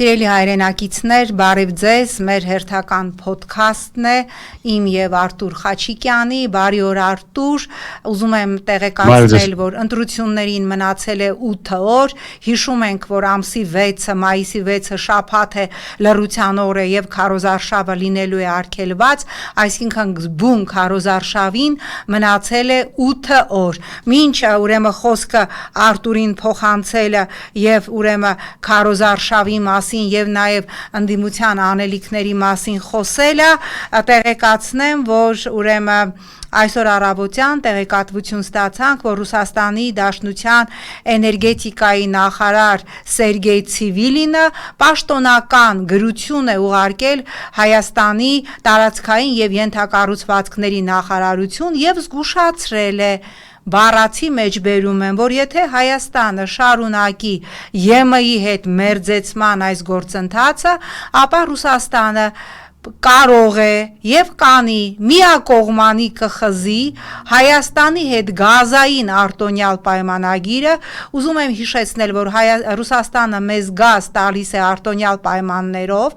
Սիրելի հայրենակիցներ, բարև ձեզ, մեր հերթական փոդքասթն է, իմ եւ Արտուր Խաչիկյանի, բարի օր Արտուր, ուզում եմ տեղեկացնել, որ ընտրություններին մնացել է 8 օր, հիշում ենք, որ ամսի 6-ը, մայիսի 6-ը շաբաթ է լռության օր է եւ քարոզարշավը լինելու է արգելված, այսինքն բուն քարոզարշավին մնացել է 8 օր, մինչ ուրեմն խոսքը Արտուրին փոխանցելը եւ ուրեմն քարոզարշավի մասին եւ նաեւ ընդդիմության անելիքների մասին խոսելը տեղեկացնեմ, որ ուրեմն այսօր առավոտյան տեղեկատվություն ստացանք, որ Ռուսաստանի Դաշնության էներգետիկայի նախարար Սերգեյ Ցիվիլինը պաշտոնական գրություն է ուղարկել Հայաստանի տարածքային եւ ենթակառուցվածքների նախարարություն եւ զգուշացրել է Բառացի մեջ բերում են, որ եթե Հայաստանը շարունակի ԵՄ-ի հետ մերձեցման այս գործընթացը, ապա Ռուսաստանը կարող է եւ կանի միակողմանի կխզի Հայաստանի հետ գազային արտոնյալ պայմանագիրը, ուզում եմ հիշեցնել, որ Ռուսաստանը մեզ գազ տալիս է արտոնյալ պայմաններով,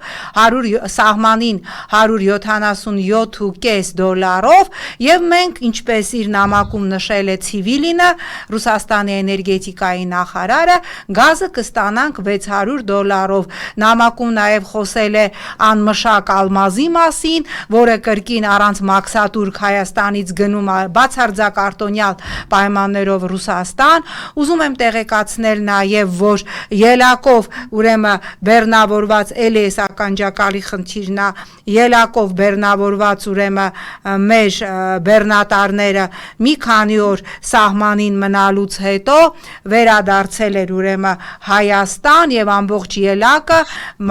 սահմանին $177.5 եւ մենք, ինչպես իր նամակում նշել է Ցիվիլինը, Ռուսաստանի էներգետիկայի նախարարը, գազը կստանանք $600, նամակում նաեւ խոսել է անմշակ մազի մասին, որը կրկին առանց մաքսատուրք Հայաստանից գնում բացարձակ արտոնյալ պայմաններով Ռուսաստան, ուզում եմ տեղեկացնել նաև, որ ելակով ուրեմն բեռնավորված էլի էս ականջակալի խնդիրն է, ելակով բեռնավորված ուրեմն մեր բեռնատարները մի քանի օր սահմանին մնալուց հետո վերադարձել էր ուրեմն Հայաստան եւ ամբողջ ելակը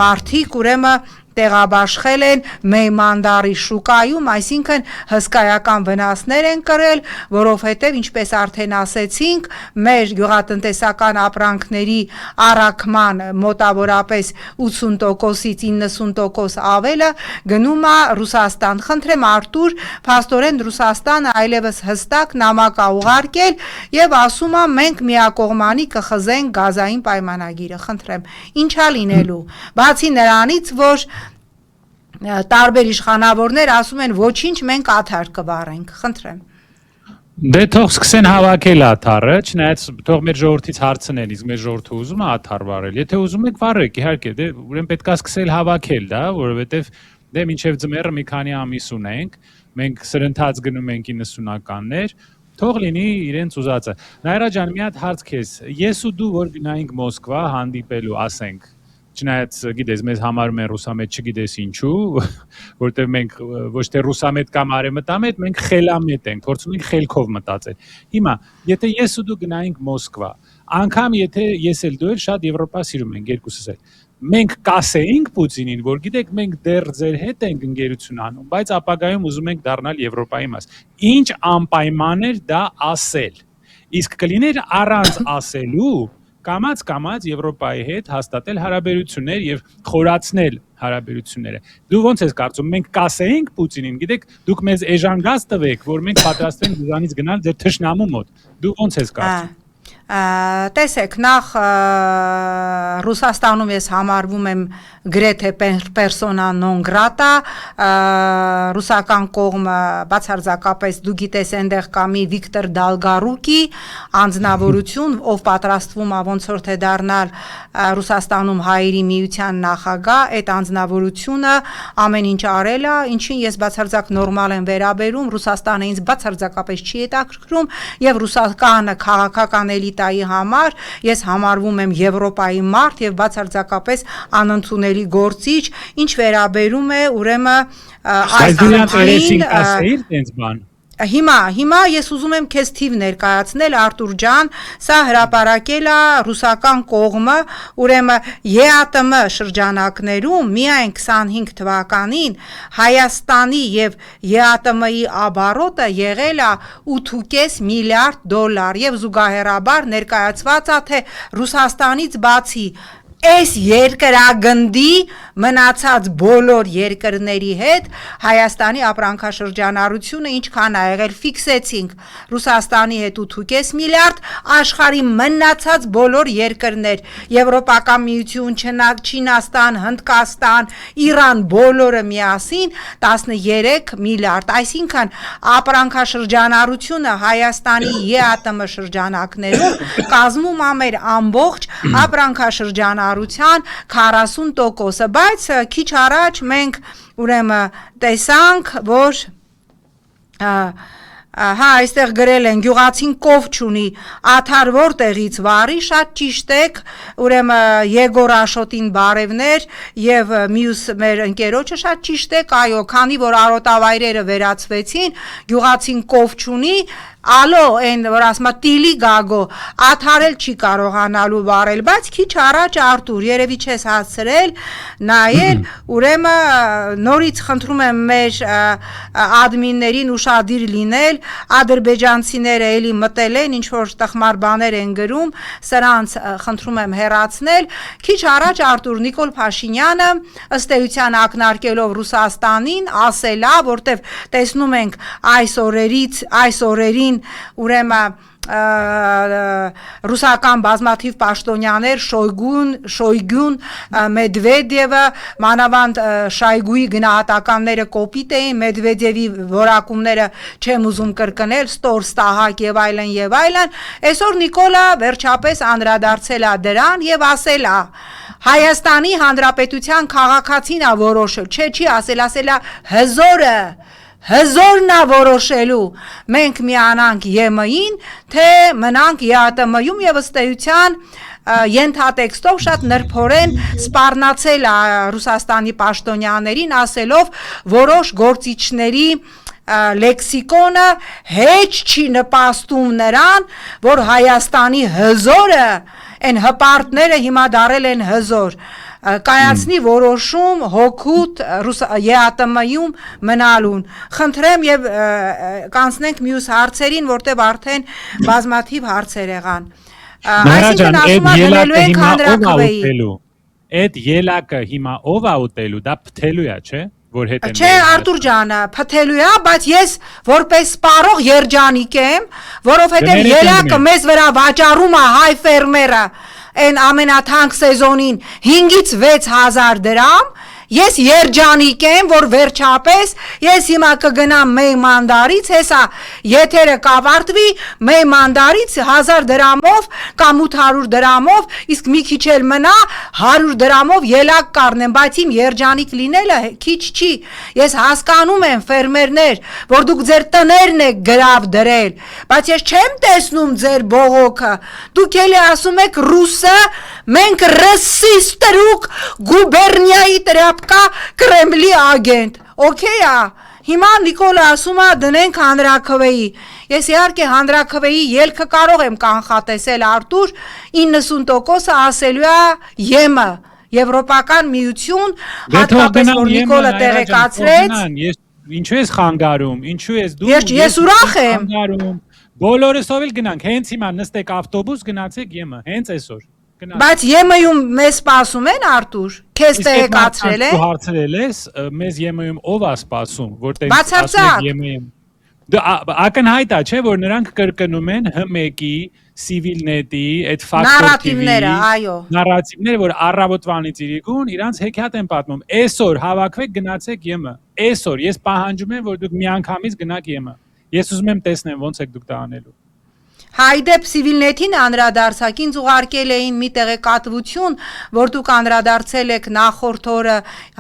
մարդիկ ուրեմն տեղաբաշխել են Մեյմանդարի շուկայում, այսինքն հսկայական վնասներ են կրել, որովհետև ինչպես արդեն ասեցինք, մեր գյուղատնտեսական ապրանքների առաքման մոտավորապես 80%-ից 90% ավելը գնում է Ռուսաստան։ Խնդրեմ Արտուր, փաստորեն Ռուսաստանը այլևս հստակ նամակ է ուղարկել եւ ասում է մենք միակողմանի կխզենք գազային պայմանագիրը։ Խնդրեմ, ինչա լինելու։ Բացի նրանից, որ տարբեր իշխանավորներ ասում են ոչինչ մենք աթար կվառենք, խնդրեմ։ Դե թող սկսեն հավաքել աթառը, չնայած թող մեր ժողովրդից հարցնեն, իսկ մեր ժողովուրդը ուզում է աթառ վառել։ Եթե ուզում եք վառեք, իհարկե, դե ուրեմն պետք է սկսել հավաքել, դա, որովհետև դե մինչև ձմեռը մի քանի ամիս ունենք, մենք սրընթաց գնում ենք 90-ականներ, թող լինի իրենց ուզածը։ Նայրա ջան, մի հատ հարց քեզ, ես ու դու որ գնայինք Մոսկվա հանդիպելու, ասենք Չնայած գիտես մեզ համարում են ռուսամետ, չգիտես ինչու, որտեղ մենք ոչ թե ռուսամետ կամ արևմտամետ, մենք խելամետ ենք, փորձում ենք խելքով մտածել։ Հիմա, եթե ես ու դու գնայինք Մոսկվա, անգամ եթե ես էլ դու էլ շատ Եվրոպա սիրում ենք երկուսս էլ, մենք կասեինք Պուտինին, որ գիտեք մենք դեռ ձեր հետ ենք ընկերություն անում, բայց ապագայում ուզում ենք դառնալ Եվրոպայի մաս։ Ինչ անպայման էր դա ասել։ Իսկ կլիներ առանց ասելու կամած Եվրոպայի հետ հաստատել հարաբերություններ եւ խորացնել հարաբերությունները։ Դու ոնց ես կարծում, մենք կասեինք Պուտինին, գիտեք, դուք մեզ էժան գազ տվեք, որ մենք պատրաստ ենք դրանից գնալ ձեր թշնամու մոտ։ Դու ոնց ես կարծում։ Տեսեք, նախ Ռուսաստանում ես համարվում եմ գրեթե պերսոնա նոն գրատա, ռուսական կողմը բացարձակապես դու գիտես այնտեղ կա մի Վիկտոր Դալգարուկի անձնավորություն, ով պատրաստվում է ոնց որ թե դառնալ Ռուսաստանում հայերի միության նախագահ, այդ անձնավորությունը ամեն ինչ արել է, ինչին ես բացարձակ նորմալ եմ վերաբերում, Ռուսաստանը ինձ բացարձակապես չի հետաքրքրում եւ ռուսական քաղաքական էլիտայի համար ես համարվում եմ Եվրոպայի մարդ եւ բացարձակապես անընդունելի գործիչ, ինչ վերաբերում է ուրեմն այս ազգային Հիմա ես ուզում եմ քեզ թիվ ներկայացնել Արտուր ջան, սա հրապարակել է ռուսական կողմը, ուրեմն ԵԱՏՄ շրջանակներում միայն 25 թվականին Հայաստանի եւ ԵԱՏՄ-ի оборотը եղել է $8.5 միլիարդ եւ զուգահեռաբար ներկայացված է թե Ռուսաստանից բացի այս երկրագնդի մնացած բոլոր երկրների հետ Հայաստանի ապրանքաշրջանառությունը ինչքան ա եղել, ֆիքսեցինք Ռուսաստանի հետ 8.5 միլիարդ, աշխարհի մնացած բոլոր երկրներ, Եվրոպական միություն, Չինաստան, Հնդկաստան, Իրան, բոլորը միասին 13 միլիարդ, այսինքն ապրանքաշրջանառությունը Հայաստանի ԵԱՏՄ շրջանակներում կազմում ա մեր ամբողջ ապրանքաշրջանառության 40%-ը, բայց քիչ առաջ մենք ուրեմն տեսանք, որ այստեղ գրել են գյուղացին կով չունի, աթար որտեղից վարի, շատ ճիշտ եք, ուրեմն Եգոր Աշոտին բարևներ եւ մյուս մեր ընկերոջը շատ ճիշտ եք, այո, քանի որ արոտավայրերը վերացվեցին, գյուղացին կով չունի, ալո, այն որ ասում է տիլի գագո, աթարել չի կարողանալու վարել, բայց քիչ առաջ Արտուր, երևի չես հասցրել նայել, ուրեմն նորից խնդրում եմ մեր ադմիններին ուշադիր լինել, ադրբեջանցիները էլի մտել են, ինչ որ տխմար բաներ են գրում, սրանց խնդրում եմ հեռացնել, քիչ առաջ Արտուր Նիկոլ Փաշինյանը ըստ էության ակնարկելով Ռուսաստանին ասել է, որտեվ տեսնում ենք այս օրերին ուրեմն ռուսական բազմաթիվ պաշտոնյաներ Շոյգուն, Մեդվեդևը, մանավանդ Շայգուի գնահատականները կոպիտ էին, Մեդվեդևի որակումները չեմ ուզում կրկնել, ստոր, ստահակ եւ այլն, այսօր Նիկոլը վերջապես անդրադարձել է դրան եւ ասել է Հայաստանի Հանրապետության քաղաքացին ա որոշել, չի ասել հզորը Հզորն ա որոշելու, մենք միանանք ԵՄ-ին, թե մնանք ԵԱՏՄ-ում եւ ըստ էության ենթատեքստով շատ նրբորեն սպառնացել է Ռուսաստանի պաշտոնյաներին, ասելով որոշ գործիչների լեքսիկոնը հեչ չի նպաստում նրան, որ Հայաստանի հզորը, այն հպարտները հիմա դարել են հզոր, կայացնի որոշում հոգուտ ԵԱՏՄ-ում մնալուն։ Խնդրեմ եւ կանցնենք մյուս հարցերին, որտեղ արդեն բազմաթիվ հարցեր եղան։ Այսինքն ասում ենք ենք հանրակրվեի։ Այդ ելակը հիմա ով ա ուտելու, դա փթելու է, չէ՞, որ հետ են։ Չէ, Արտուր ջանը, փթելու է, բայց ես որպես սպառող երջանիկ եմ, որովհետեւ ելակը մեզ վրա վաճառում է հայ ֆերմերը այն ամենաթանկ սեզոնին 5-ից 6,000 դրամ, ես երջանիկ եմ, որ վերջապես ես հիմա կգնամ Մեյմանդարից, հեսա եթերը կավարտվի Մեյմանդարից 1000 դրամով կամ 800 դրամով, իսկ մի քիչ էլ մնա 100 դրամով ելակ կառնեմ, բայց իմ երջանիկ լինելը քիչ չի, ես հասկանում եմ ֆերմերներ, որ դուք ձեր տներն եք գրավ դրել, բայց ես չեմ տեսնում ձեր բողոքը, դուք էլի ասում եք ռուսը, մենք ռասիստերուկ գուբերնիայի տրապկա Կրեմլի ագենտ, օքեյ ա, հիմա Նիկոլը ասում է դնենք հանրաքվեի, ես իհարկե հանրաքվեի ելքը կարող եմ կանխատեսել Արտուր, 90%-ը ասելու է ԵՄ, Եվրոպական միություն, հատկապես որ Նիկոլը տեղեկացրեց, ինչու ես խանգարում, ինչու ես դու, ես ուրախ եմ, բոլորսով էլ գնանք, հենց հիմա նստեք ավտոբուս գնացեք ԵՄ, հենց այսօր Բայց ԵՄ-ում մեզ սպասում են Արտուր, քեզ տեղեկացրել են։ Դու հարցրել ես, մեզ ԵՄ-ում ով է սպասում, որտեղ ասում ԵՄ-ում։ Ակնհայտ է, չէ, որ նրանք կրկնում են ՀՄԵԿ-ի, Civilnet-ի, այդ Factor TV-ի նարատիվները, որ առավոտվանից իրիկուն իրանց հեքիաթ են պատմում։ Այսօր հավաքվեք գնացեք ԵՄ։ Այսօր ես պահանջում եմ, որ դուք միանգամից գնաք ԵՄ։ Ես ուզում եմ տեսնեմ ոնց եք դուք դա անելու։ Հայդեպ Civilnet-ին անդրադարձակ ինձ ուղարկել էին մի տեղեկատվություն, որ դուք անդրադարձել եք նախորդ օրը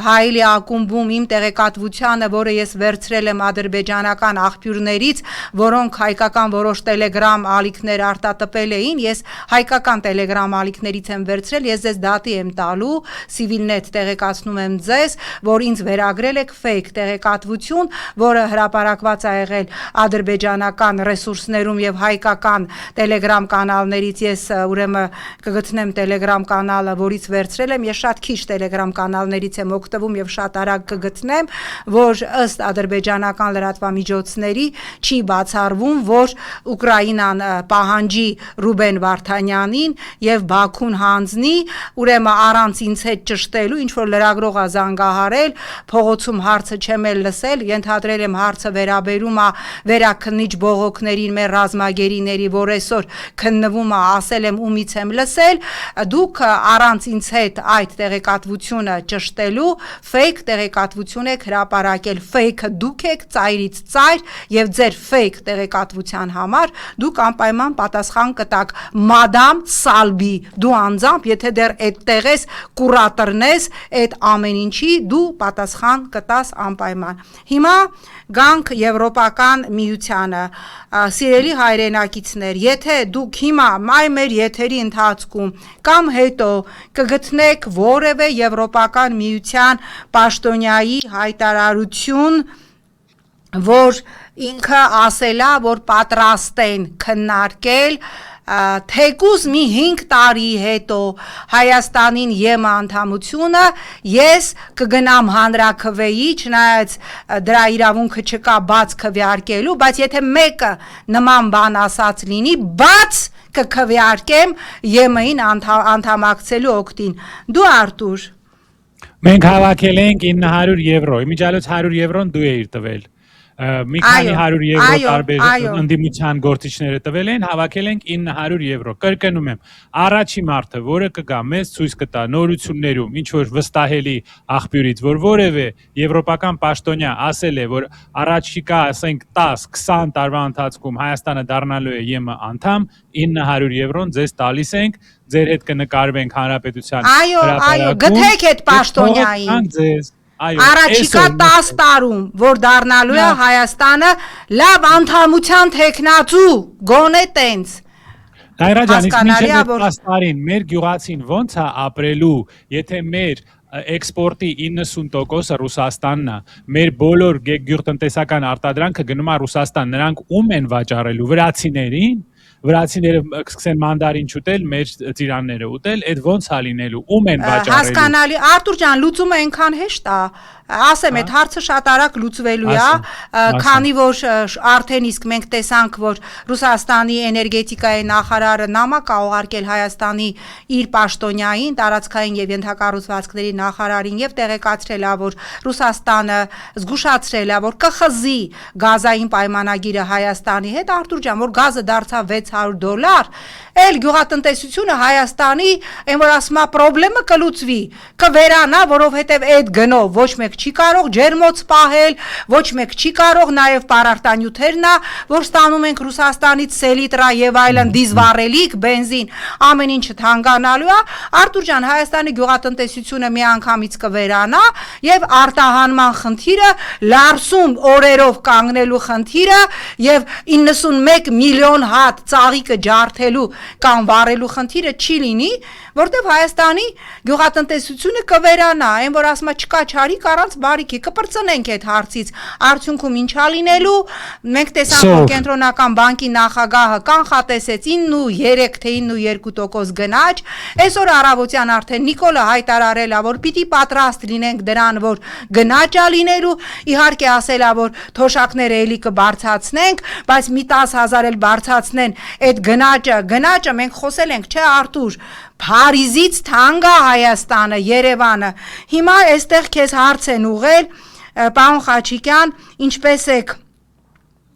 Հայելի ակումբում իմ տեղեկատվությանը, որը ես վերցրել եմ ադրբեջանական աղբյուրներից, որոնք հայկական որոշ տելեգրամ ալիքներ արտատպել էին, ես հայկական տելեգրամ ալիքներից եմ վերցրել, ես ձեզ դատի եմ տալու, Civilnet տեղեկացնում եմ ձեզ, որ ինձ վերագրել եք fake տեղեկատվություն, որը հրապարակված է եղել ադրբեջանական ռեսուրսներում եւ հայկական միության Telegram կանալներից ես ուրեմն կգտնեմ Telegram կանալը, որից վերցրել եմ, ես շատ քիչ Telegram կանալներից եմ օգտվում եւ շատ արագ կգտնեմ, որ ըստ ադրբեջանական լրատվամիջոցների չի բացառվում, որ Ուկրաինան պահանջի Ռուբեն Վարդանյանին եւ Բաքուն հանձնի, ուրեմն առանց ինձ հետ ճշտելու, ինչ որ լրագրողա զանգահարել, փողոցում հարցը չեմ էլ լսել, ենթադրել եմ հարցը վերաբերում է վերաքննիչ բողոքներին մեր ռազմագերիների, որ այսօր քննվում է, ասել եմ ումից եմ լսել, դուք առանց ինձ հետ այդ տեղեկատվությունը ճշտելու fake տեղեկատվություն եք հրապարակել, fake-ը դուք եք, ծայրից ծայր եւ ձեր fake տեղեկատվության համար դուք անպայման պատասխան կտաք մադամ Սալբի, դու անձամբ եթե դեռ այդտեղ ես կուրատորն ես այդ ամեն ինչի դու պատասխան կտաս անպայման։ Հիմա գանք Եվրոպական միությանը, սիրելի հայրենակիցներ, եթե դուք հիմա մեր եթերի ընթացքում կամ հետո կգտնեք որևէ Եվրոպական միության պաշտոնյայի հայտարարություն, որ ինքը ասելա, որ պատրաստ են քննարկել թեկուզ մի 5 տարի հետո Հայաստանին ԵՄ անդամությունը, ես կգնամ հանրաքվեի, չնայած դրա իրավունքը չկա բաց քվեարկելու, բայց եթե մեկը նման բան ասած լինի, բաց կքվեարկեմ ԵՄ-ին անդամակցելու օգտին։ Դու Արտուր։ Մենք հավաքել ենք 900 եվրո, իմիջիալոց 100 եվրոն դու էիր տվել։ Մի քանի 100 եվրո տարբեր ընդդիմության գործիչները տվել են, հավաքել ենք 900 եվրո։ Կրկնում եմ, առաջի մարդը, որը կգա մեզ ցույց կտա նորություններում, ինչ որ վստահելի աղբյուրից, որ որևէ եվրոպական պաշտոնյա ասել է, որ առաջիկա, ասենք 10-20 տարվա ընթացքում Հայաստանը դառնալու է ԵՄ անդամ, 900 եվրոն ձեզ տալիս ենք, ձեր հետ կնկարվենք հանրապետության հրապարակում։ Այո, գտեք այդ պաշտոնյային։ Առաջիկա 10 տարում, որ դառնալու է Հայաստանը լավ անդամության տեխնացու, գոնե տենց։ Նայրա ջան, իսկ մինչև 10 տարին մեր գյուղացին ո՞նց է ապրելու, եթե մեր էքսպորտի 90%-ը Ռուսաստանն է, մեր բոլոր գյուղտնտեսական արտադրանքը գնում է Ռուսաստան, նրանք ում են վաճառելու, վրացիներին։ Վրացիները կսկսեն մանդարին չուտել, մեր ծիրանները ուտել, այդ ոնց է լինելու, ում են վաճառելու։ Հասկանալի, Արտուր ջան, լուծումը այնքան հեշտ է, ասեմ, այդ հարցը շատ արագ լուծվելու է, քանի որ արդեն իսկ մենք տեսանք, որ Ռուսաստանի էներգետիկայի նախարարը նամակ է ուղարկել Հայաստանի իր պաշտոնյային, տարածքային եւ ենթակառուցվածքների նախարարին եւ տեղեկացրել է, որ Ռուսաստանը զգուշացրել է, որ կխզի գազային պայմանագիրը Հայաստանի հետ, Արտուր ջան, որ գազը դարձավ $600, էլ գյուղատնտեսությունը Հայաստանի, այն որ ասում է, պրոբլեմը կլուծվի, կվերանա, որովհետև այդ գնով ոչ մեկ չի կարող ջերմոց պահել, ոչ մեկ չի կարող նաև պարարտանյութերն է, որ ստանում ենք Ռուսաստանից սելիտրա եւ այլն դիզվառելիք, բենզին, ամեն ինչը թանկանալու է, Արտուր ջան, Հայաստանի գյուղատնտեսությունը միանգամից կվերանա եւ արտահանման խնդիրը, լարսում օրերով կանգնելու խնդիրը եւ 91 միլիոն հատ ծաղիկը ջարդելու կամ վառելու խնդիրը չի լինի, որտեղ Հայաստանի գյուղատնտեսությունը կվերանա, այն որ ասում է չկա չարիք առանց բարիքի, կպրծնենք այդ հարցից, արդյունքում ինչա լինելու, մենք տեսանք, որ կենտրոնական բանկի նախագահը կանխատեսեց 9.3 թե 9.2% գնաճ, այսօր առավոտյան արդեն Նիկոլը հայտարարել է, որ պիտի պատրաստ լինենք դրան, որ գնաճա լինելու, իհարկե ասել է, որ թոշակները էլի կբարձրացնենք, բայց մի 10,000 էլ բարձրացնեն այդ գնաճը մենք խոսել ենք, չէ Արտուր, Փարիզից թանկ է Հայաստանը, Երևանը, հիմա այստեղ քեզ հարց են ուղղել, պարոն Խաչիկյան, ինչպես եք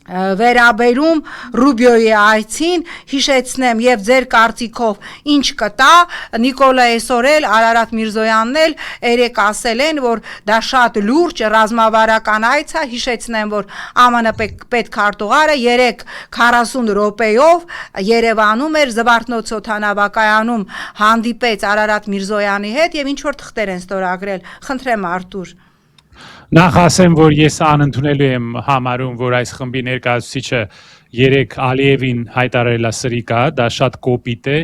վերաբերում Ռուբիոյի այցին, հիշեցնեմ եւ ձեր կարծիքով ինչ կտա, Նիկոլա Էսորել, Արարատ Միրզոյանն էլ երեք ասել են, որ դա շատ լուրջ ռազմավարական այց է, հիշեցնեմ, որ ԱՄՆ պետքարտուղարը 40 րոպեով Երևանում էր Զվարթնոց օդանավակայանում հանդիպեց Արարատ Միրզոյանի հետ եւ ինչ որ թղթեր են ստորագրել, խնդրեմ Արտուր։ Նախ ասեմ, որ ես անընդունելու եմ համարում, որ այս խմբի ներկայացուցիչը երեք Ալիևին հայտարարել է սրիկա, դա շատ կոպիտ է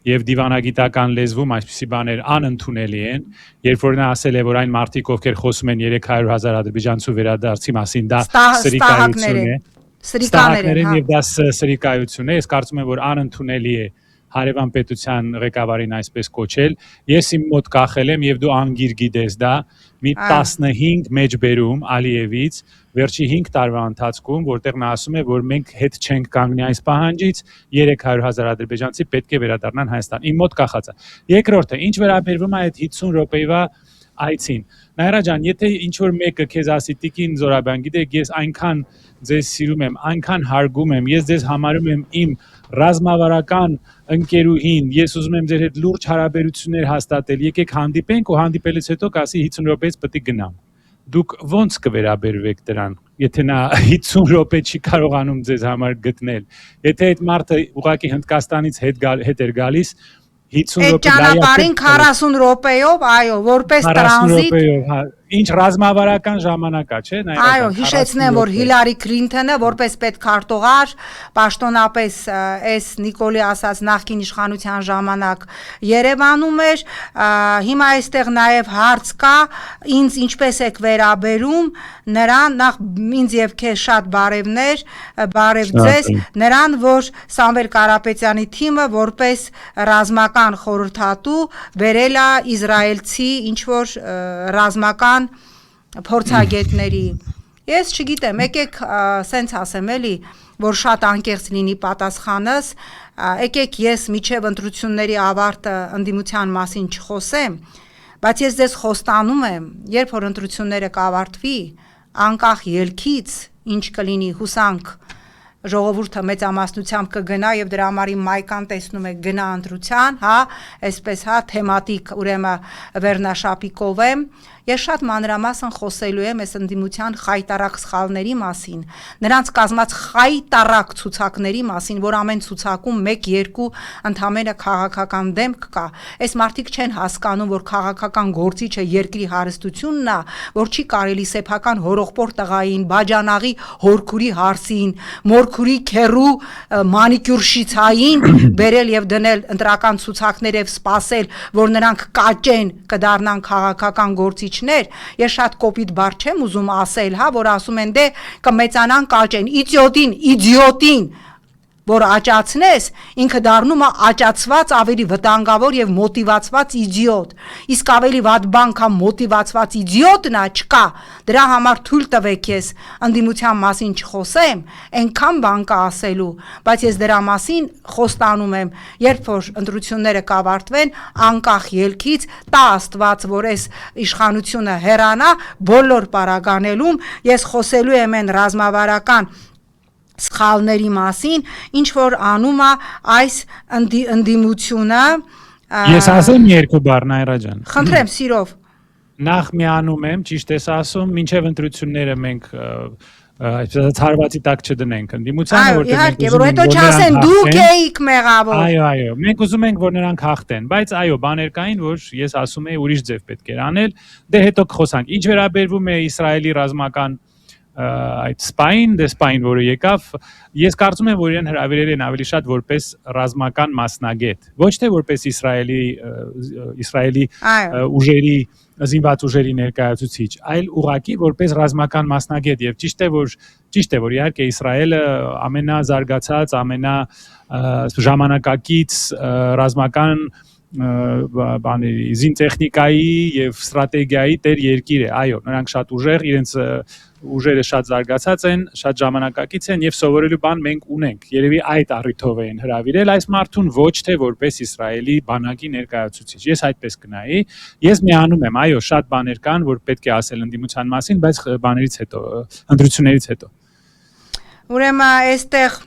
եւ դիվանագիտական լեզվում այսպիսի բաներ անընդունելի են, երբ որ նա ասել է, որ այն մարդիկ, ովքեր խոսում են 300,000 ադրբեջանցու վերադարձի մասին, դա սրիկայություն է։ Ստահակներեն եւ դա սրիկայություն է, ես կարծում եմ, որ անընդունելի է հարևան պետության ղեկավարին այսպես կոչել, ես իմ մոտ կախել եմ եւ դու անգիր գիտես դա, մի 15 մեջբերում Ալիևից վերջի 5 տարվա ընթացքում, որտեղ նա ասում է, որ մենք հետ չենք կանգնի այս պահանջից, 300,000 ադրբեջանցի պետք է վերադառնան Հայաստան։ Իմ մոտ կախած է։ Երկրորդը, ինչ վերաբերվում է այդ 50 րոպեվա այցին։ Նայրա ջան, եթե ինչ որ մեկը քեզ ասի Տիկին Զորաբյան, գիտեք, ես այնքան ձեզ սիրում եմ, այնքան հարգում եմ, ես ձեզ համարում եմ իմ ռազմավարական ընկերուհին, ես ուզում եմ ձեր հետ լուրջ հարաբերություններ հաստատել, եկեք հանդիպենք ու հանդիպելուց հետո կասի 50 րոպեից պետք է գնամ։ Դուք ո՞նց կվերաբերվեք դրան, եթե նա 50 րոպե չի կարողանում ձեզ համար գտնել։ Եթե այդ մարդը ուղղակի Հնդկաստանից հետ էր գալիս 50 րոպե ճանապարհին 40 րոպեով, այո, որպես տրանզիտ։ 40 րոպեով, ինչ ռազմավարական ժամանակ է, չէ՞, նայեք։ Այո, հիշեցնեմ, որ Հիլարի Քլինթոնը որպես պետքարտուղար, պաշտոնապես այս Նիկոլի ասած նախկին իշխանության ժամանակ Երևանում էր, հիմա այստեղ նաև հարց կա, ինձ ինչպես եք վերաբերում նրան, նախ ինձ եւ քեզ շատ բարևներ, բարև ձեզ, նրան, որ Սամվել Կարապետյանի թիմը որպես ռազմական խորհրդատու վերել է իսրայելցի ինչ որ ռազմական փորձագետների։ Ես չգիտեմ, եկեք սենց ասեմ էլի, որ շատ անկեղծ լինի պատասխանս, եկեք ես միջև ընտրությունների ավարտը ընդդիմության մասին չխոսեմ, բայց ես ձեզ խոստանում եմ, երբ որ ընտրությունները կավարտվի, անկախ ելքից, ինչ կլինի հուսանք, ժողովուրդը մեծամասնությամբ կգնա եւ դրա համար իմ մայկան տեսնում եք գնա ընտրության, հա, այսպես հա թեմատիկ ուրեմն վերնաշապիկով եմ, ես շատ մանրամասն խոսելու եմ այս ընդդիմության խայտարակ սխալների մասին, նրանց կազմած խայտարակ ցուցակների մասին, որ ամեն ցուցակում 1-2 ընդհանրապես քաղաքական դեմք կա, այս մարդիկ չեն հասկանում, որ քաղաքական գործիչը երկրի հարստությունն է, որ չի կարելի սեփական հորողպոր տղային, բաջանաղի հորքուրի հարսին, մորքուրի քերու մանիկյուրշիցային բերել եւ դնել ընտրական ցուցակներով սпасել, որ նրանք կաճեն, կդառնան քաղաքական գործիչներ, ես շատ կոպիտ բառ չեմ ուզում ասել, հա, որ ասում են դե կմեծանան կաճեն, իդիոտին, որ աճացնես, ինքը դառնում է աճացված ավելի վտանգավոր եւ մոտիվացված իդիոտ, իսկ ավելի վատ բան կամ մոտիվացված իդիոտն է չկա, դրա համար թույլ տվեք ես ընդդիմության մասին չխոսեմ, այնքան բան կա ասելու, բայց ես դրա մասին խոստանում եմ, երբ որ ընտրությունները կավարտվեն, անկախ ելքից, տա Աստված, որ այս իշխանությունը հեռանա, բոլոր պարագանելում ես խոսելու եմ այն ռազմավարական սխալների մասին, ինչ որ անում է այս ընդդիմությունը։ Ես ասեմ երկու բառ, Նայրա ջան։ Խնդրեմ, սիրով։ Նախ միանում եմ, ճիշտ ես ասում, մինչև ընտրությունները մենք այսպես հարվածի տակ չդնենք ընդդիմությանը, որտեղ իհարկե, որ հետո չասեն դուք եք մեղավոր։ Այո, մենք ուզում ենք, որ նրանք հաղթեն, բայց այո, բաներ կային, որ ես ասում եի ուրիշ ձև պետք էր անել, դե հետո կխոսանք։ Ինչ վերաբերվում է Իսրայելի ռազմական այդ սպային, որը եկավ, ես կարծում եմ, որ իրեն հրավիրել են ավելի շատ որպես ռազմական մասնագետ, ոչ թե որպես Իսրայելի ուժերի զինված ուժերի ներկայացուցիչ, այլ ուղղակի որպես ռազմական մասնագետ եւ ճիշտ է, որ իհարկե Իսրայելը ամենազարգացած, ժամանակակից ռազմական բաների զինտեխնիկայի եւ ստրատեգիայի տեր երկիր է, այո, նրանք շատ ուժեղ, իրենց ուժերը շատ զարգացած են, շատ ժամանակակից են եւ սովորելու բան մենք ունենք։ Երևի այդ առիթով են հրավիրել այս մարդուն, ոչ թե որպես Իսրայելի բանակի ներկայացուցիչ։ Ես այդպես կնայի։ Ես միանում եմ, այո, շատ բաներ կան, որ պետք է ասել ընդդիմության մասին, բայց բաներից հետո, ընտրություններից հետո։ Ուրեմն այստեղ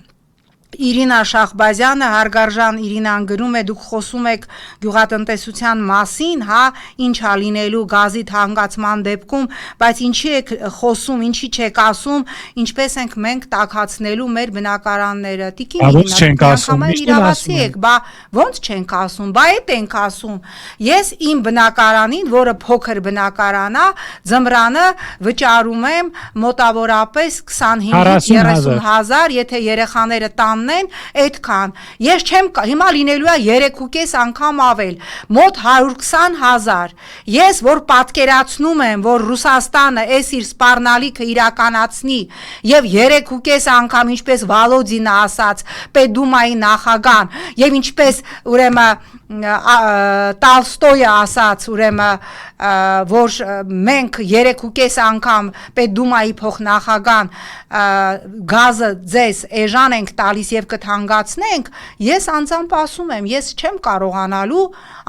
Իրինա Շախբազյանը, հարգարժան Իրինան գրում է, դուք խոսում եք գյուղատնտեսության մասին, հա, ինչ ա լինելու գազի թանկացման դեպքում, բայց ինչի եք խոսում, ինչի չեք ասում, ինչպես ենք մենք տաքացնելու մեր բնակարանները։ Տիկին Իրինա, իրավացի եք, բա ո՞նց չենք ասում, բա այդ ենք ասում։ Ես իմ բնակարանին, որը փոքր բնակարան է, ձմռանը վճարում եմ մոտավորապես 25-30 հազար, եթե երեխաները տան կաննեն, այդքան։ Ես չեմ հիմա լինելու է 3.5 անգամ ավել, մոտ 120,000։ Ես որ պատկերացնում եմ, որ Ռուսաստանը այս իր սպառնալիքը իրականացնի եւ 3.5 անգամ ինչպես Վալոդինը ասաց, Պետդումայի նախագահան եւ ինչպես ուրեմն Տալստոյը ասաց, ուրեմն որ մենք 3.5 անգամ Պետդումայի փոխնախագահան գազը ձեզ էժան ենք տալիս եւ կթանկացնենք, ես անձամբ ասում եմ, ես չեմ կարողանալու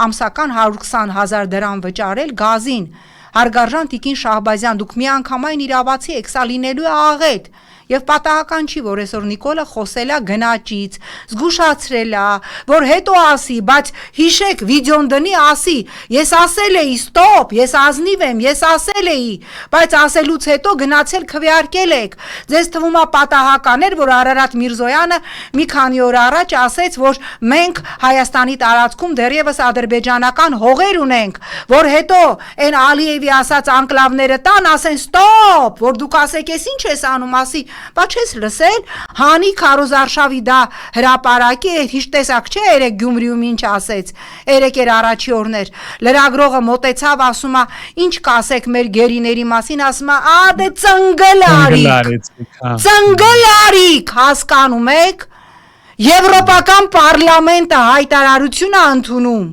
ամսական 120,000 դրամ վճարել գազին։ Հարգարժան Տիկին Շահբազյան, դուք միանգամայն իրավացի եք, սա լինելու է աղետ։ Եվ պատահական չի, որ այսօր Նիկոլը խոսել է գնաճից, զգուշացրել է, որ հետո ասի, բայց հիշեք, վիդեոն դնի ասի, ես ասել էի, ստոպ, ես ազնիվ եմ, ես ասել էի, բայց ասելուց հետո գնացել քվեարկել եք։ Ձեզ թվում է պատահական էր, որ Արարատ Միրզոյանը մի քանի օր առաջ ասեց, որ մենք Հայաստանի տարածքում դեռևս ադրբեջանական հողեր ունենք, որ հետո այն Ալիևի ասած անկլավները տան, ասեն ստոպ, որ դուք ասեք, ես ինչ ես անում, ասի Բայց չես լսել, հանի Քարոզարշավի դա հրապարակի է, հիշ տեսակ չէ, երեք Գյումրիում ինչ ասեց, երեք էր առաջի օրներ, լրագրողը մոտեցավ, ասում է, ինչ կասեք մեր գերիների մասին, ասում է, դե ծնգլարիք, հասկանում եք, Եվրոպական պարլամենտը հայտարարություն է ընդունում,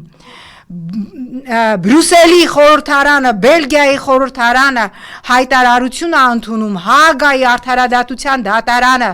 Բրյուսելի խորհրդարանը, Բելգիայի խորհրդարանը հայտարարություն է ընդունում, Հագայի արդարադատության դատարանը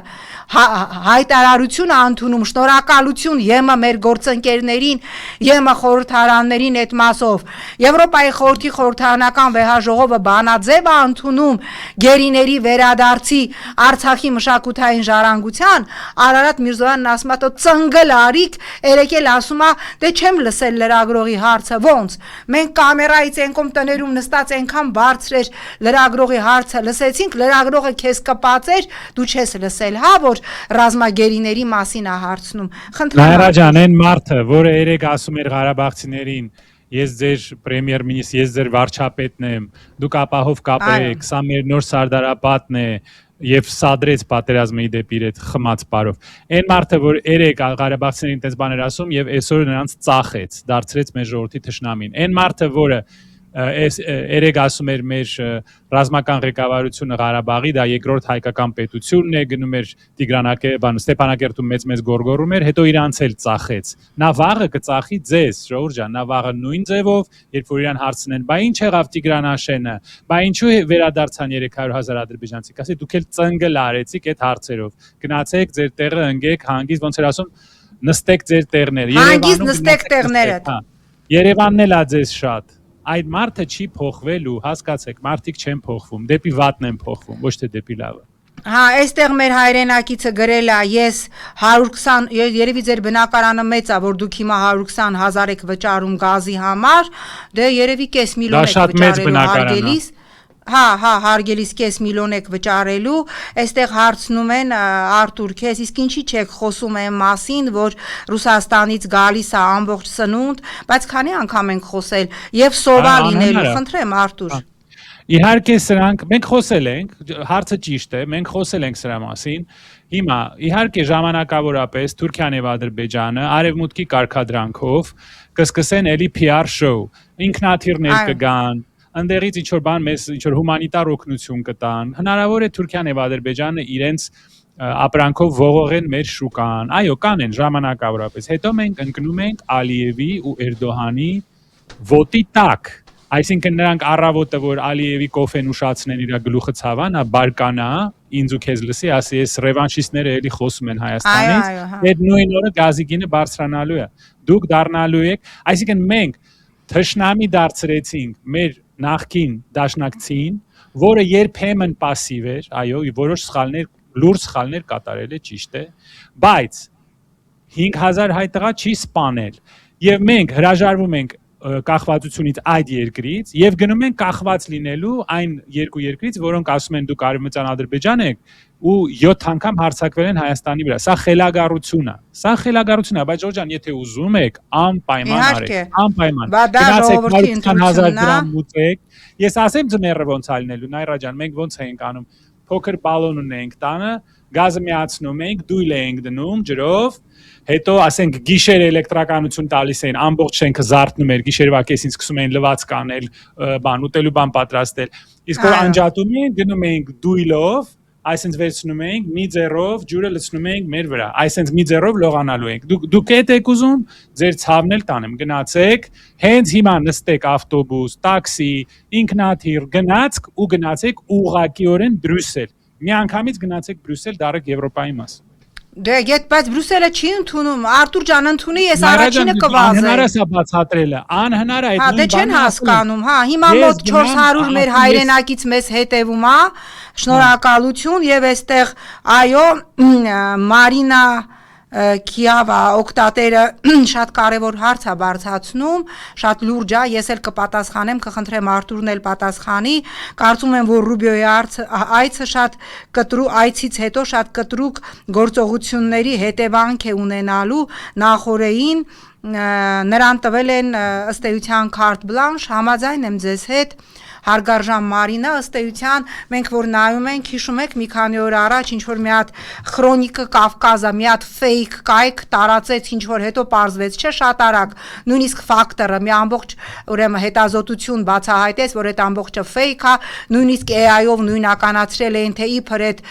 հայտարարություն է ընդունում, շնորհակալություն ԵՄ մեր գործընկերներին, ԵՄ խորհրդարաններին այդ մասով, Եվրոպայի խորհրդի խորհրդարանական վեհաժողովը բանաձև է ընդունում գերիների վերադարձի Արցախի մշակութային ժառանգության, Արարատ Միրզոյանն ասում է, «Տո ծնգլ արիք», երեկել ասում է, «Դե չեմ լսել լրագրողի հարցը, ոնց»։ Մենք կամերայից ենկում տներում նստած այնքան բարձր էր լրագրողի հարցը, լսեցինք, լրագրողը քեզ կպածեր, դու չես լսել, հա, որ ռազմագերիների մասին է հարցնում։ Նայրա ջան, այն մարդը, որը երեք ասում էր Ղարաբաղցիներին, ես ձեր պրեմիեր-մինիստրն, ես ձեր վարչապետն եմ, դուք ապահով կապեք, սա մեր նոր սարդարապատն է, եւ սադրեց պատերազմի դեպի իր խմած բարով։ Այն մարդը, որ երեք Ղարաբաղցիներին այդպես բաներ ասում եւ այսօր նրանց ծախեց, դարձրեց մեր ժողովրդի թշնամին։ Այն մարդը, որը երեք ասում էր մեր ռազմական ղեկավարությունը Ղարաբաղի, դա երկրորդ հայկական պետությունն է, գնում էր Ստեփանակերտում մեծ գորգորում էր, հետո իրանց էլ ծախեց։ Նա վաղը կծախի ձեզ, ժողովուրդ ջան, նա վաղը նույն ձևով, երբ որ իրան հարցնեն, բա ինչ եղավ Տիգրանաշենը, բա ինչու վերադարձան 300,000 ադրբեջանցի, ասի դուք էլ ծնգլ արեցիք այդ հարցերով։ Գնացեք ձեր տեղը ընկեք, հանգիստ ոնց էր ասում, նստեք ձեր տեղներ։ Հանգիստ նստեք տեղներդ։ Երևանն էլ է ձեզ շատ։ Այդ մարդը չի փոխվելու, հասկացեք, մարդիկ չեն փոխվում, դեպի վատն են փոխվում, ոչ թե դեպի լավը։ Հա, այստեղ մեր հայրենակիցը գրել է, ես 120, երևի ձեր բնակարանը մեծ է, որ դուք հիմա 120,000 եք վճարում գազի համար, դե երևի կես միլիոն եք վճարելու հարգելիս։ Հա, հարգելիս կես միլիոն եք վճարելու, այստեղ հարցնում են Արտուր, քեզ իսկ ինչի չեք խոսում այն մասին, որ Ռուսաստանից գալիս է ամբողջ սնունդ, բայց քանի անգամ ենք խոսել եւ սովա լինելու, խնդրեմ Արտուր։ Իհարկե սրանք մենք խոսել ենք, հարցը ճիշտ է, մենք խոսել ենք սրա մասին։ Հիմա իհարկե ժամանակավորապես Թուրքիան եւ Ադրբեջանը արևմուտքի կարգադրանքով կսկսեն էլի PR show, ինքնաթիռներ կգան, ընդեղից ինչ որ բան մեզ ինչ որ հումանիտար օգնություն կտան։ Հնարավոր է Թուրքիան եւ Ադրբեջանը իրենց ապրանքով ողողեն մեր շուկան։ Այո, կանեն ժամանակավորապես։ Հետո մենք ընկնում ենք Ալիևի ու Էրդողանի ոտի տակ։ Այսինքն նրանք առավոտը, որ Ալիևի կոֆեն ուշացնեն իր գլուխը ցավան, բարկանա, ինձ ու քեզ լսի, ասի, այս ռևանշիստները էլի խոսում են Հայաստանից, այդ նույն օրը գազի գինը բարձրանալու է։ Դուք դառնալու եք, այսինքն մենք թշնամի դարձրեցինք մեր նախկին դաշնակցին, որը երբեմն пассив էր, այո, որոշ սխալներ, լուրջ սխալներ կատարել է, ճիշտ է, բայց 5000 հայ տղա չի սպանել։ Եվ մենք հրաժարվում ենք կախվածությունից այդ երկրից եւ գնում են կախված լինելու այն երկու երկրից, որոնք ասում են դուք արևմտյան Ադրբեջան եք ու 7 անգամ հարձակվել են Հայաստանի վրա։ Սա խելագարություն է։ Սա խելագարություն է, բայց Ժորժ ջան, եթե ուզում եք, անպայման արեք, անպայման։ Գնացեք 100,000 դրամ ուտեք։ Ես ասեմ ձմեռը ոնց է լինելու, Նայրա ջան, մենք ոնց ենք անում։ փոքր բալոն ունենք տանը, գազը միացնում ենք, դույլ ենք դնում ջրով, հետո ասենք գիշեր էլեկտրականություն տալիս են, ամբողջ շենքը զարթնում էր, գիշերվա կեսին սկսում են լվաց կանել, բան ուտելու բան պատրաստել։ Իսկ որ անջատում են, գնում ենք դույլով, այսինքն վերցնում ենք մի ձեռով ջուրը լցնում ենք մեր վրա, այսինքն մի ձեռով լողանալու ենք։ Դուք եք ուզում, ձեր ցավն էլ տանեմ, գնացեք, հենց հիմա նստեք ավտոբուս, տաքսի, ինքնաթիռ, գնացեք ուղղակիորեն Բրյուսել։ Միանգամից գնացեք Բրյուսել, դարեք Եվրոպայի մաս։ Դե Բայց Բրյուսելը չի ընդունում, Արտուր ջան ընդունի, ես առաջինը կվազեմ։ Անհնար է սա բացատրելը, անհնար է այդ նույն բանը։ Հա, դե չեն հասկանում, հա, հիմա մոտ 400 մեր հայրենակից մեզ հետևում, հա, շնորհակալություն եւ այստեղ այո, Մարինա Կիավա օկտատերը շատ կարևոր հարց է բարձրացնում, շատ լուրջ է, ես էլ կպատասխանեմ, կխնդրեմ Արտուրն էլ պատասխանի, կարծում եմ, որ Ռուբիոյի այցը շատ կտրուկ այցից հետո շատ կտրուկ գործողությունների հետևանք է ունենալու նախորդին, նրան տվել են ըստ էության carte blanche, համաձայն եմ ձեզ հետ, հարգարժան Մարինա, ըստ էության մենք որ նայում ենք, հիշում եք մի քանի օր առաջ ինչ որ մի հատ Քրոնիկը Կավկազը, մի հատ fake կայք տարածեց, ինչ որ հետո պարզվեց, չէ, շատ արագ, նույնիսկ ֆակտորը մի ամբողջ ուրեմն հետազոտություն բացահայտեց, որ այդ ամբողջը fake է, նույնիսկ AI-ով նույնականացրել են, թե իբր այդ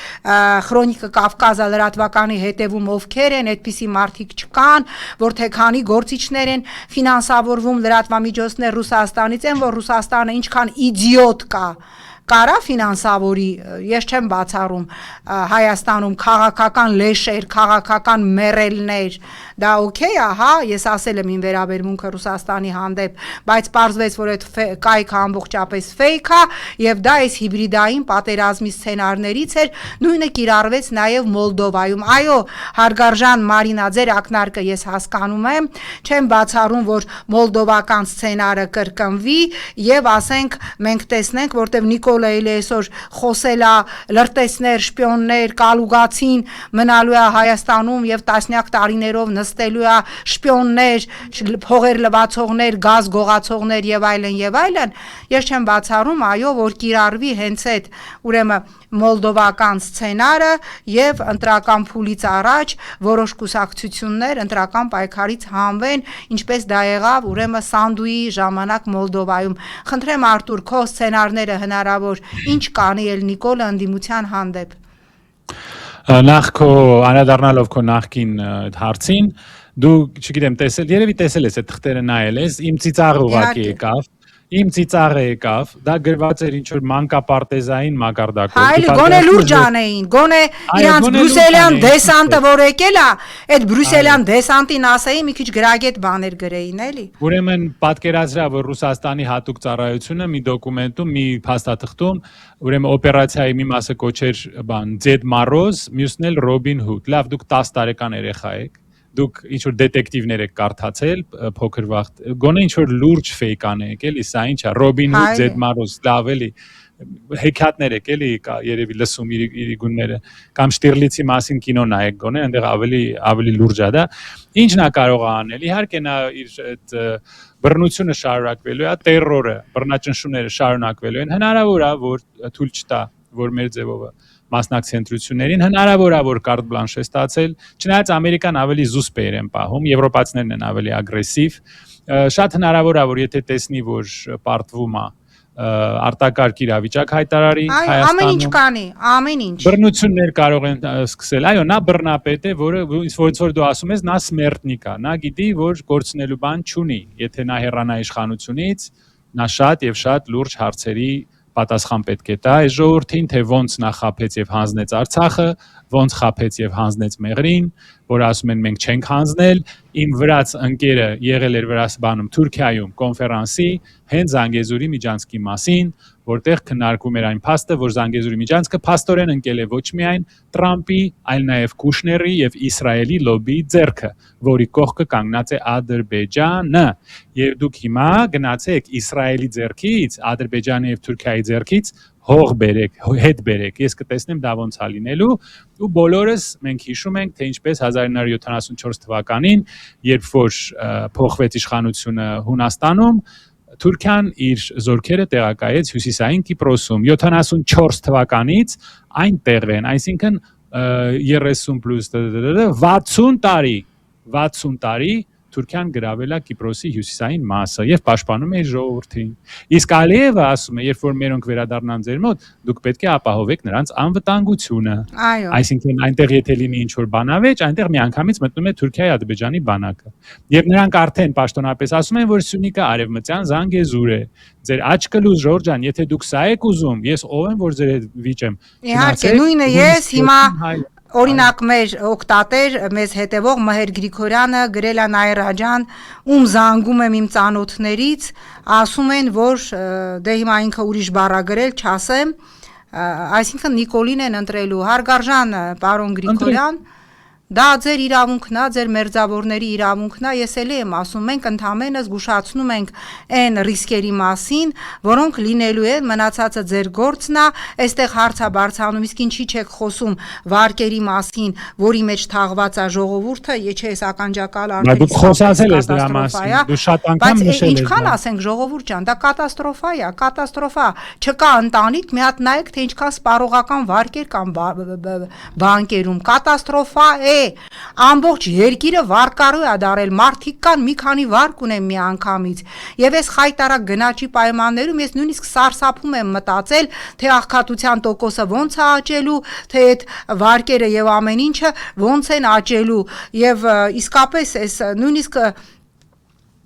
Քրոնիկը Կավկազը լրատվականի հետևում ովքեր են, այդպիսի մարդիկ չկան, որ թե քանի գործիչներ են ֆինանսավորվում լրատվամիջոցներ Ռուսաստանից են, որ Ռուսաստանը ինչքան իդիոտ կարա ֆինանսավորի, ես չեմ բացառում Հայաստանում քաղաքական լեշեր, քաղաքական մեռելներ, դա օքեյ է, հա, ես ասել եմ իմ վերաբերմունքը Ռուսաստանի հանդեպ, բայց պարզվեց, որ այդ կայքը ամբողջապես fake է եւ դա այս հիբրիդային պատերազմի սցենարներից էր, նույնը կիրառվեց նաեւ Մոլդովայում։ Այո, հարգարժան Մարինա, ձեր ակնարկը ես հասկանում եմ, չեմ բացառում, որ մոլդովական սցենարը կրկնվի եւ ասենք մենք տեսնենք, որտեւ Նիկոլայել այսօր խոսել է լրտեսներ, շպիոններ, կալուգացին մնալու է Հայաստանում եւ տասնյակ տարիներով նստելու է շպիոններ, փողեր լվացողներ, գազ գողացողներ եւ այլն, ես չեմ բացառում, այո, որ կիրառվի հենց այդ ուրեմն մոլդովական սցենարը եւ ընտրական փուլից առաջ որոշ կուսակցություններ ընտրական պայքարից հանվեն, ինչպես դա եղավ ուրեմն Սանդուի ժամանակ Մոլդովայում։ Խնդրեմ Արտուր, քո սցենարները հնարավոր ինչ կանի էլ Նիկոլը ընդդիմության հանդեպ։ Նախ քո անդրադառնալով քո նախքին հարցին, դու չգիտեմ, երևի տեսել ես այդ թղթերը նայել ես, իմ ծիծաղը ուղղակի եկավ, դա գրված էր ինչ-որ մանկապարտեզային մակարդակով։ Այլ գոնե լուրջ անեին, գոնե իրանց բրյուսելյան դեսանտը որ եկել է, այդ բրյուսելյան դեսանտին ասեի մի քիչ գրագետ բաներ գրեին, էլի։ Ուրեմն պատկերացրա, որ Ռուսաստանի հատուկ ծառայությունը մի դոկումենտում, մի փաստաթղթում, ուրեմն օպերացիայի մի մասը կոչեր Ձեդ Մարոզ, մյուսն էլ Ռոբին Հուդ։ Լավ, դուք 10 տարեկան երեխա եք։ Դուք ինչ-որ դետեկտիվներ եք կարդացել, փոքր վաղ, գոնե ինչ-որ լուրջ ֆեյքան եք, էլի, սա ինչ է, Ռոբին Հուդ, Ձեդ Մարոզ, լավ էլի, հեքիաթներ եք, էլի, երևի լսում իրիգունները, կամ Շտիրլիցի մասին կինո նայեք, գոնե, այնտեղ ավելի լուրջ է դա, ինչն է կարող անել, իհարկե նա իր այդ բռնությունը շարունակվելու է, տերորը, բռնաճնշումները շարունակվելու են, հնարավոր է, որ թույլ չտա, որ մեր ձևով մասնակցի ընտրություններին, հնարավոր է, որ carte blanche է ստացել, չնայած Ամերիկան ավելի զուսպ է իրեն պահում, եվրոպացիներն են ավելի ագրեսիվ, շատ հնարավոր է, որ եթե տեսնի, որ պարտվում է արտակարգ իրավիճակ հայտարարի Հայաստանում, ամեն ինչ կանի, ամեն ինչ։ Բռնություններ կարող են սկսել, այո, նա բռնապետ է, որը ոնց որ դու ասում ես, նա սմերտնիկ է, նա գիտի, որ կորցնելու բան չունի, եթե նա հեռանա իշխանությունից, նա շատ եւ շատ լուրջ հարցերի պատասխան պետք է տա այս ժողովրդին, թե ոնց նա խաբեց եւ հանձնեց Արցախը, ոնց խաբեց եւ հանձնեց Մեղրին, որ ասում են մենք չենք հանձնել, իմ վրաց ընկերը եղել էր վրացբանում Թուրքիայում կոնֆերանսի հենց Զանգեզուրի միջանցքի մասին, որտեղ քննարկում էր այն փաստը, որ Զանգեզուրի միջանցքը փաստորեն ընկել է ոչ միայն Տրամպի, այլ նաեւ Կուշների եւ Իսրայելի լոբիի ձեռքը, որի կողքը կանգնած է Ադրբեջանը, եւ դուք հիմա գնացեք Իսրայելի ձեռքից, Ադրբեջանի եւ Թուրքիայի ձեռքից հող բերեք, հետ բերեք, ես կտեսնեմ դա ոնց է լինելու, ու բոլորս մենք հիշում ենք, թե ինչպես 1974 թվականին, երբ որ փոխվեց իշխանությունը Հունաստանում, Թուրքիան իր զորքերը տեղակայեց հյուսիսային Կիպրոսում 74 թվականից այնտեղ են, այսինքն 30 պլյուս 60 տարի Թուրքիան գրավել է Կիպրոսի հյուսիսային մասը եւ պաշտպանում է իր ժողովրդին։ Իսկ Ալիևը ասում է, երբ որ մերոնք վերադառնան ձեր մոտ, դուք պետք է ապահովեք նրանց անվտանգությունը։ Այո։ Այսինքն այնտեղ եթե լինի ինչ որ բանավեճ, այնտեղ միանգամից մտնում է Թուրքիայի Ադրբեջանի բանակը։ Եվ նրանք արդեն պաշտոնապես ասում են, որ Սյունիքը արևմտյան Զանգեզուր է։ Ձեր աչքը լուզ Ժորժ ջան, եթե դուք սա եք ուզում, ես ով եմ որ ձեր հետ վիճեմ։ Իհարկե, նույնը ես հիմա օրինակ մեր օկտատեր, մեզ հետևող Մհեր Գրիգորյանը գրել է Նայրաջան, ում զանգում եմ իմ ծանոթներից, ասում են, որ դե հիմա ինքը ուրիշ բառ գրել, չասեմ, այսինքն Նիկոլին են ընտրելու, հարգարժան պարոն Գրիգորյան, դա ձեր իրավունքն է, ձեր մերձավորների իրավունքն է, ես էլի եմ ասում, մենք ընդհանրապես զգուշացնում ենք այն ռիսկերի մասին, որոնք լինելու են, մնացածը ձեր գործն է, այստեղ հարց է բարձրանում, իսկ ինչի չեք խոսում վարկերի մասին, որի մեջ թաղված է ժողովուրդը, չէ, այս ականջակալ արդեն դուք խոսացել եք դրա մասին, դու շատ անգամ նշել ես։ Ինչքան ասենք ժողովուրդ ջան, դա կատաստրոֆա է, կատաստրոֆա, չկա ընտանիք, մի հատ նայեք, թե ինչքան սպառողական վարկեր կան բանկերում, կատաստրոֆա է։ Ամբողջ երկիրը վարկառու է դարել, մարդիկ կան մի քանի վարկ ունեն մի անգամից եւ այս խայտարակ գնաճի պայմաններում ես նույնիսկ սարսափում եմ մտածել, թե աղքատության տոկոսը ոնց է աճելու, թե այդ վարկերը եւ ամեն ինչը ոնց են աճելու եւ իսկապես այս նույնիսկ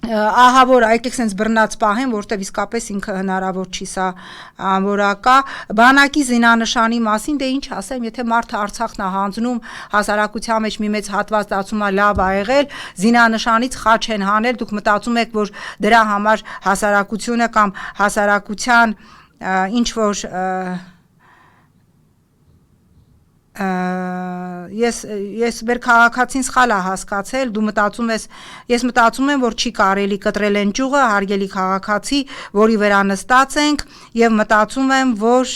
ահա որ եկեք sense բռնած պահեն, որտեվ իսկապես ինքը հնարավոր չի սա անորակա բանակի զինանշանի մասին, դե ինչ ասեմ, եթե մարդը Արցախն է հանձնում, հասարակության մեջ մի մեծ հատված դասում է լավ ա եղել, զինանշանից խաչ են հանել, դուք մտածում եք, որ դրա համար հասարակությունը կամ հասարակության ինչ որ ես մեր քաղաքացին սխալ է հասկացել, դու մտածում ես, ես մտածում եմ, որ չի կարելի կտրել են ճյուղը, հարգելի քաղաքացի, որի վրա նստած ենք եւ մտածում եմ, որ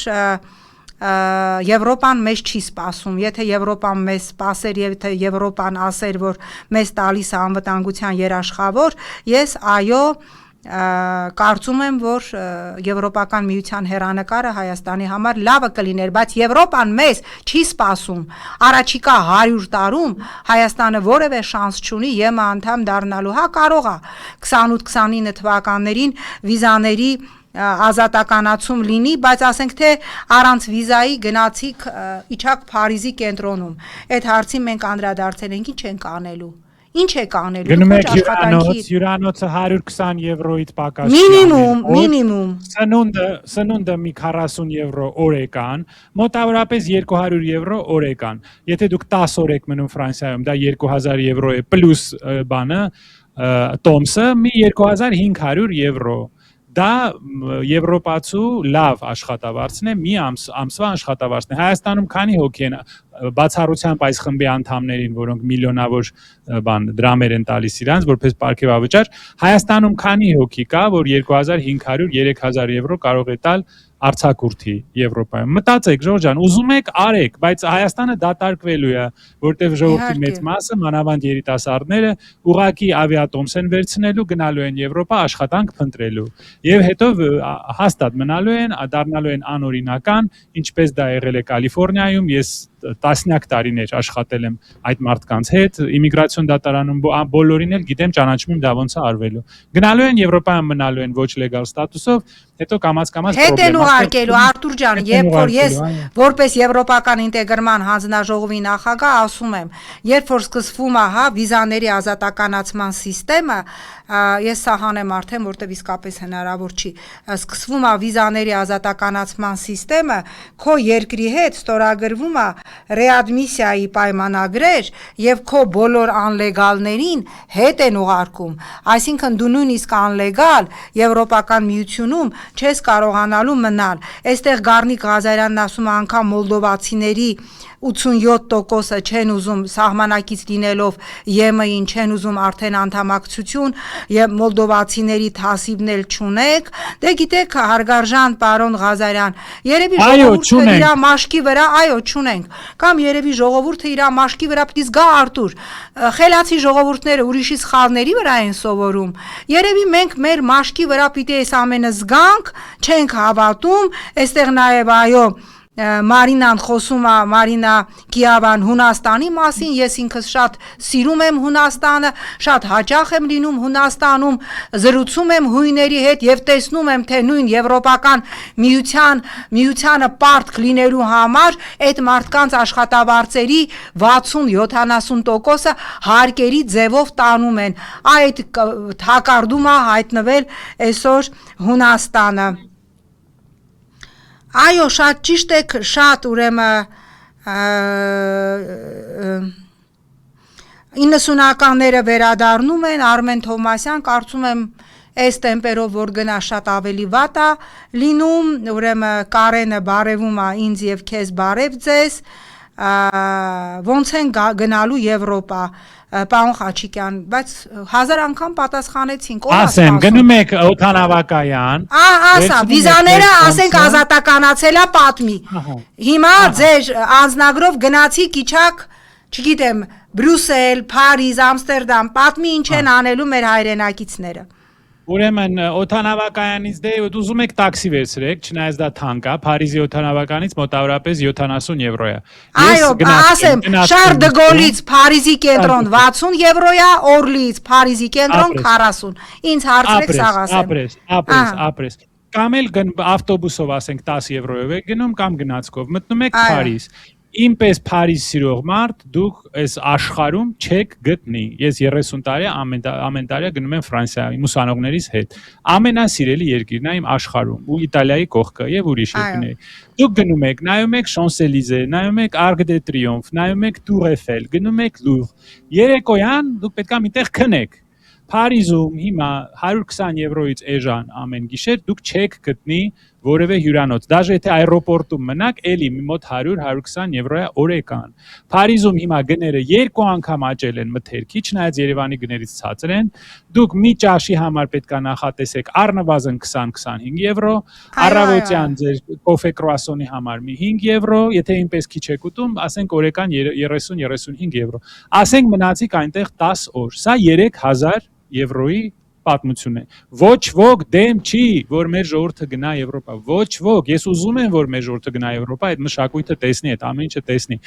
Եվրոպան մեզ չի սպասում, եթե Եվրոպան մեզ սպասեր, եթե Եվրոպան ասեր, որ մեզ տալիս է անվտանգության երաշխավոր, ես այո կարծում եմ, որ Եվրոպական միության հեռանկարը Հայաստանի համար լավը կլիներ, բայց Եվրոպան մեզ չի սպասում, առաջիկա 100 տարում Հայաստանը որևէ շանս չունի ԵՄ անդամ դառնալու, հա կարող է 28-29 թվականներին վիզաների ազատականացում լինի, բայց ասենք թե առանց վիզայի գնացիք իջաք Փարիզի կենտրոնում, այդ հարցին մենք անդրադարձել ենք, ինչ ենք անելու Ինչ եք անելու գնում եք հյուրանոցը 120 եվրոյից պակաս մինիմում սնունդը մի 40 եվրո օրեկան մոտավորապես 200 եվրո օրեկան եթե դուք 10 օր եք մնում Ֆրանսիայում դա 2000 եվրո է պլյուս բանը տոմսը մի 2500 եվրո դա եվրոպացու լավ աշխատավարձն է մի ամսվա աշխատավարձն է Հայաստանում քանի հոգի են բացառությամբ այս խմբի անդամներին, որոնք միլիոնավոր դրամեր են տալիս իրանց, որպես պարգևավճար, Հայաստանում քանի հոգի կա, որ 2500-3000 եվրո կարող է տալ արձակուրդի Եվրոպայում։ Մտածեք, Ժորժ ջան, ուզում եք արեք, բայց Հայաստանը դատարկվելու է, որտեղ ժողովրդի մեծ մասը, մանավանդ երիտասարդները, ուղակի ավիատոմս են վերցնելու, գնալու են Եվրոպա աշխատանք փնտրելու։ Եվ հետո հաստատ մնալու են, դառնալու են անօրինական, ինչպես դա եղել է Կալիֆոռնիայում, ես տասնյակ տարիներ աշխատել եմ այդ մարդկանց հետ, իմիգրացիոն դատարանում բոլորին էլ գիտեմ, ճանաչում եմ դա ոնց է արվելու։ Գնալու են Եվրոպայում մնալու են ոչ լեգալ ստատուսով, հետո կամաց-կամաց հետ են ուղարկելու Արտուր ջան, երբ որ ես որպես Եվրոպական ինտեգրման հանձնաժողովի նախագահ ասում եմ, երբ որ սկսվում է, հա, վիզաների ազատականացման համակարգը, ես սա հանեմ արդեն, որտեղ իսկապես հնարավոր չի, սկսվում է վիզաների ազատականացման համակարգը, քո երկրի հետ ստորագրվում է ռեադմիսիայի պայմանագրեր եւ քո բոլոր անլեգալներին հետ են ուղարկում, այսինքն դու նույնիսկ անլեգալ Եվրոպական միությունում չես կարողանալու մնալ, այստեղ Գառնիկ Ղազարյանն ասում է անգամ մոլդովացիների 87% չեն ուզում սահմանակից լինելով ԵՄ-ին չեն ուզում արդեն անդամակցություն եւ մոլդովացիների թասիբն էլ չունեք, դե գիտեք հարգարժան պարոն Ղազարյան, երևի ժողովուրդը իր մաշկի վրա, այո, չունենք, կամ երևի ժողովուրդը իր մաշկի վրա պիտի զգա Արտուր, խելացի ժողովուրդները ուրիշի սխալների վրա են սովորում, երևի մենք մեր մաշկի վրա պիտի այս ամենը զգանք, չենք հավատում, այստեղ նաեւ այո Մարինան խոսում է Մարինա Կիավան Հունաստանի մասին, ես ինքս շատ սիրում եմ Հունաստանը, շատ հաճախ եմ լինում Հունաստանում, զրուցում եմ հույների հետ եւ տեսնում եմ, թե նույն եվրոպական միությանը պարտք լինելու համար այդ մարդկանց աշխատավարձերի 60-70%-ը հարկերի ձևով տանում են։ Այդ հակարդում է հայտնվել այսօր Հունաստանը։ Այո, շատ ճիշտ եք, շատ ուրեմն 90-ականները վերադառնում են, Արմեն Թովմասյան, կարծում եմ այս տեմպերով որ գնա շատ ավելի վատ է լինում, ուրեմն Կարենը բարևում է ինձ եւ քեզ բարև ձեզ, ոնց են գնալու Եվրոպա, պարոն Խաչիկյան, բայց 1000 անգամ պատասխանեցինք, ասեմ, գնում եք օդանավակայան, ասա, վիզաները ասենք ազատականացել է պատմի, հիմա ձեր անձնագրով գնացիք իջաք, չգիտեմ, Բրյուսել, Փարիզ, Ամստերդամ, պատմի ինչ են անելու մեր հայրենակիցները։ Ուրեմն օդանավակայանից դե ուզում եք տաքսի վերցրեք, չնայած դա թանկ է, Փարիզի օդանավականից մոտավորապես 70 եվրո է։ Այո, ասեմ, Շարլ դը Գոլից Փարիզի կենտրոն 60 եվրո է, Օրլիից Փարիզի կենտրոն 40։ Ինձ հարցրեք սաղ ասեմ։ Ապրես։ Կամ էլ ավտոբուսով ասենք 10 եվրոյով եք գնում կամ գնացքով, մտնում եք Փարիզ։ Ինպես Փարիզ սիրող մարդ դուք այս աշխարհում չեք գտնի։ Ես 30 տարի ամեն տարի գնում եմ Ֆրանսիա իմ ուսանողներիս հետ։ Ամենասիրելի երկիրն է իմ աշխարհում ու Իտալիայի կողքը եւ ուրիշ երկրներ։ Դուք գնում եք, նայում եք Շանսելիզե, նայում եք Arc de Triomphe, նայում եք Tour Eiffel, գնում եք Լուվր։ Երեկոյան դուք պետք է միտեղ քնեք։ Փարիզում հիմա 120 եվրոից էժան ամեն գիշեր դուք չեք գտնի որևէ հյուրանոց, դաժե եթե այրոպորտում մնաք, էլի մոտ 100-120 եվրոյա օրեկան։ Փարիզում հիմա գները 2 անգամ աճել են մթերքի, չնայած Երևանի գներից ցածր են։ Դուք մի ճաշի համար պետք է նախատեսեք առնվազն 20-25 եվրո, առավոտյան ձեր կոֆե կրուասոնի համար մի 5 եվրո, եթե ինպես քիչ եք ուտում, ասենք օրեկան 30-35 եվրո։ Ասենք մնացիք այնտեղ 10 օր։ Սա 3000 եվրոյի պատմություն է։ Ոչ ոք դեմ չի, որ մեր ժողովուրդը գնա Եվրոպա։ Ոչ ոք, ես ուզում եմ, որ մեր ժողովուրդը գնա Եվրոպա, այդ մշակույթը տեսնի, այդ ամեն ինչը տեսնի։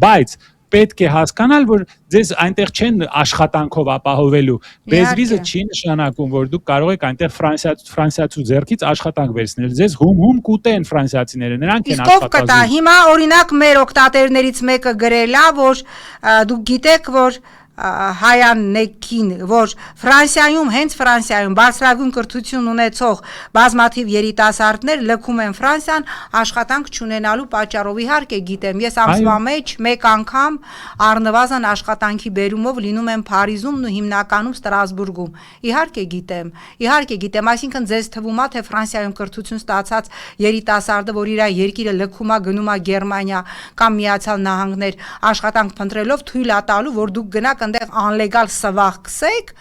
Բայց պետք է հասկանալ, որ ձեզ այնտեղ չեն աշխատանքով ապահովելու։ Բեզվիզը չի նշանակում, որ դուք կարող եք այնտեղ ֆրանսիացու ձեռքից աշխատանք վերցնել։ Ձեզ հում կուտեն ֆրանսիացիները, նրանք են աշխատազուրկ։ Հիմա օրինակ մեր օկտատերներից մեկը գրել է, որ դուք գիտեք, որ հայանեկին, որ Ֆրանսիայում, հենց Ֆրանսիայում բարձրագույն կրթություն ունեցող բազմաթիվ երիտասարդներ լքում են Ֆրանսիան աշխատանք չունենալու պատճառով, իհարկե գիտեմ, ես ամսվա մեջ մեկ անգամ առնվազն աշխատանքի բերումով լինում եմ Փարիզում ու հիմնականում Ստրասբուրգում, իհարկե գիտեմ, այսինքն ձեզ թվում է, թե Ֆրանսիայում կրթություն ստացած երիտասարդը, որ իր երկիրը լքում է, գնում է Գերմանիա կամ Միացյալ Նահանգներ աշխատանք փնտրելով թույլ է տալու, որ դուք գնաք այնտեղ անլեգալ սվաղ կսեք,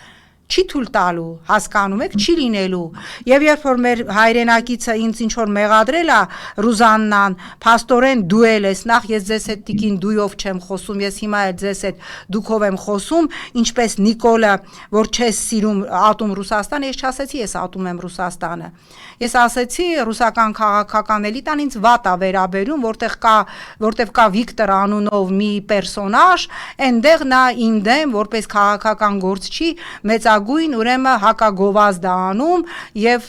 չի թույլ տալու, հասկանում եք, չի լինելու։ Եվ երբ որ մեր հայրենակիցը ինձ ինչ որ մեղադրել է Ռուզաննան, փաստորեն դու ես, նախ ես ձեզ հետ տիկին դույով չեմ խոսում, ես հիմա էլ ձեզ հետ դուքով եմ խոսում, ինչպես Նիկոլը, որ չես սիրում ատում Ռուսաստանը, ես չասեցի ես ատում եմ Ռուսաստանը։ Ես ասեցի ռուսական քաղաքական էլիտան ինձ վատ է վերաբերում, որտեղ կա Վիկտոր անունով մի պերսոնաժ, այնտեղ նա իմ դեմ որպես քաղաքական գործչի մեծագույն ուրեմն հակագովազդ է անում եւ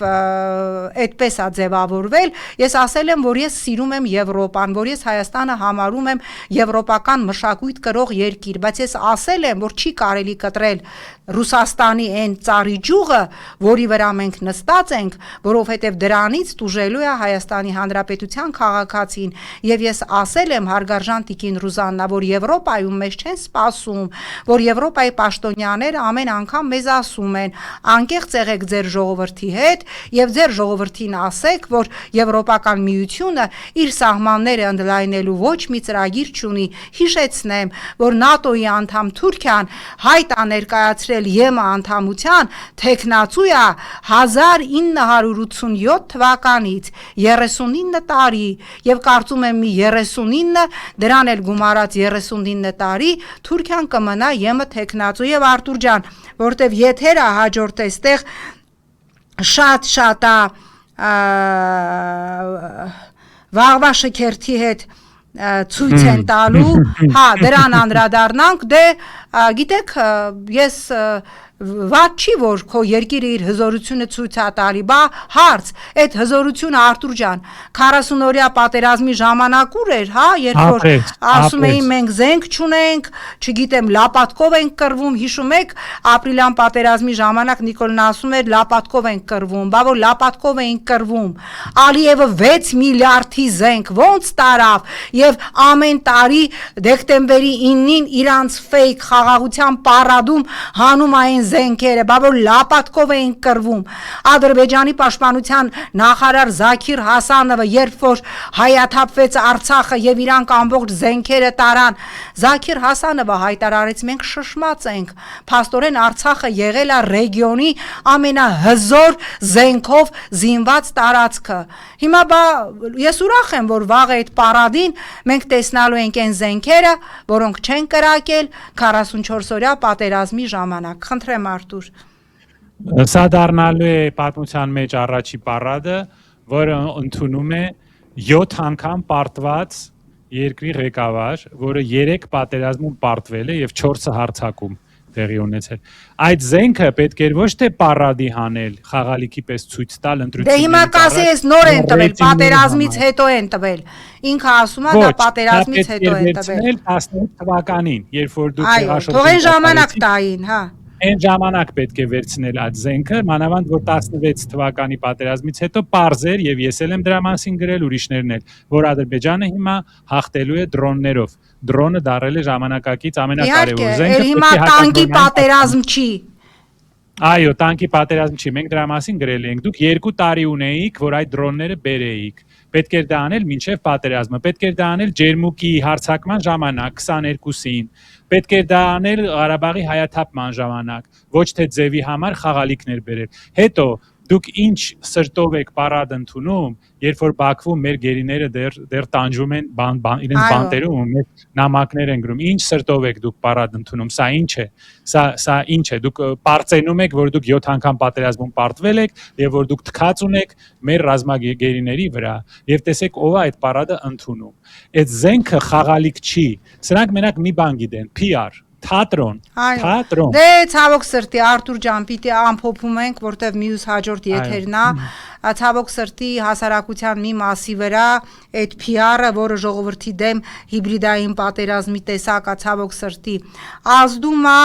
այդպես է ձևավորվել։ Ես ասել եմ, որ ես սիրում եմ Եվրոպան, որ ես Հայաստանը համարում եմ եվրոպական մշակույթ կրող երկիր, բայց ես ասել եմ, որ չի կարելի կտրել Ռուսաստանի այն ծառի ջուղը, որի վրա մենք նստած ենք, որովհետև դրանից տուժելու է Հայաստանի Հանրապետության քաղաքացին, եւ ես ասել եմ հարգարժան տիկին Ռուզաննա, որ Եվրոպայում մեզ չեն սպասում, որ Եվրոպայի պաշտոնյաները ամեն անգամ մեզ ասում են, անկեղծ եղեք ձեր ժողովրդի հետ եւ ձեր ժողովրդին ասեք, որ Եվրոպական միությունը իր սահմանները ընդլայնելու ոչ մի ծրագիր չունի։ Հիշեցնեմ, որ ՆԱՏՕ-ի անդամ Թուրքիան հայտ է ներկայացրել ԵՄ անդամության թեկնածու է 1987 թվականից 39 տարի եւ կարծում եմ մի 39 դրան էլ գումարած 39 տարի Թուրքիան կմնա ԵՄ թեկնածու եւ Արտուր ջան, որտեվ եթերը հաջորդ էստեղ շատ վաղվա շքերթի հետ ցույց են տալու, հա, դրան անդրադառնանք, դե գիտեք, ես վատ չի, որ քո երկիրը իր հզորությունը ցույց է տալի, բա հարց, այդ հզորությունը Արտուր ջան, 40-օրյա պատերազմի ժամանակ ուր էր, հա, երբ որ ասում էին մենք զենք չունենք, չգիտեմ, լապատկով ենք կռվում, հիշում եք, ապրիլյան պատերազմի ժամանակ Նիկոլն ասում էր լապատկով ենք կռվում, բա որ լապատկով էին կռվում, Ալիևը 6 միլիարդի զենք ոնց տարավ եւ ամեն տարի դեկտեմբերի 9-ին իրանց ֆեյք խաղաղության պարադում հանում այն զենքերը, բա որ լապատկով էին կռվում։ Ադրբեջանի պաշտպանության նախարար Զաքիր Հասանովը, երբ որ հայաթափվեց Արցախը եւ իրանք ամբողջ զենքերը տարան, Զաքիր Հասանովը հայտարարեց մենք շշմած ենք։ Փաստորեն Արցախը եղել է ռեգիոնի ամենահզոր զենքով զինված տարածքը։ Հիմա բա ես ուրախ եմ, որ վաղ այդ պարադին մենք տեսնալու ենք այն զենքերը, որոնք չեն կրակել 44-օրյա պատերազմի ժամանակ։ Խնդրեմ Արտուր։ Սա դառնալու է պատմության մեջ առաջի պարադը, որը ընդունում է 7 անգամ պարտված երկրի ղեկավար, որը 3 պատերազմում պարտվել է եւ 4-ը հարձակում տեղի ունեցել։ Այդ զենքը պետք էր ոչ թե պարադի հանել, խաղալիքի պես ցույց տալ ընտրությունների։ Դե հիմա կասի ես նոր են տվել, պատերազմից հետո են տվել։ Ինքը ասում է դա պատերազմից հետո են տվել։ 18 թվականին, երբ որ դուք Այո, թող են ժամանակ տային, հա։ Այն ժամանակ պետք է վերցնել այդ զենքը, մանավանդ որ 16 թվականի պատերազմից հետո պարզ էր եւ ես էլ եմ դրա մասին գրել ուրիշներն էլ, որ Ադրբեջանը հիմա հաղթելու է դրոններով։ Դրոնը դարել է ժամանակակից ամենակարևոր զենքը։ Հիմա տանկի պատերազմ չի։ Այո, տանկի պատերազմ չի։ Մենք դրա մասին գրել ենք։ Դուք 2 տարի ունեիք, որ այդ դրոնները բերեիք։ Պետք էր դա անել մինչև պատերազմը, պետք էր դա անել Ջերմուկի հարձակման ժամանակ 22-ին, պետք էր դա անել Ղարաբաղի հայաթափման ժամանակ, ոչ թե ձևի համար խաղալիքներ բերել։ Հետո դուք ինչ սրտով եք պարադ ընդունում, երբ որ Բաքվում մեր գերիները դեռ տանջում են իրենց բանտերում, մեր նամակներ են գրում, ինչ սրտով եք դուք պարադ ընդունում, սա ինչ է, սա ինչ է, դուք պարծենում եք, որ դուք 7 անգամ պատերազմում պարտվել եք եւ որ դուք թքած ունեք մեր ռազմագերիների վրա եւ տեսեք ով է այդ պարադը ընդունում։ Այդ զենքը խաղալիք չի, սրանք մենակ մի բան գիտեն, PR Թատրոն։ Դե ցավոք սրտի Արտուր ջան, պիտի ամփոփում ենք, որտեվ մյուս հաջորդ եթերն է, ցավոք սրտի հասարակության մի մասի վրա այդ PR-ը, որը ժողովրդի դեմ հիբրիդային պատերազմի տեսակ է, ցավոք սրտի ազդում է,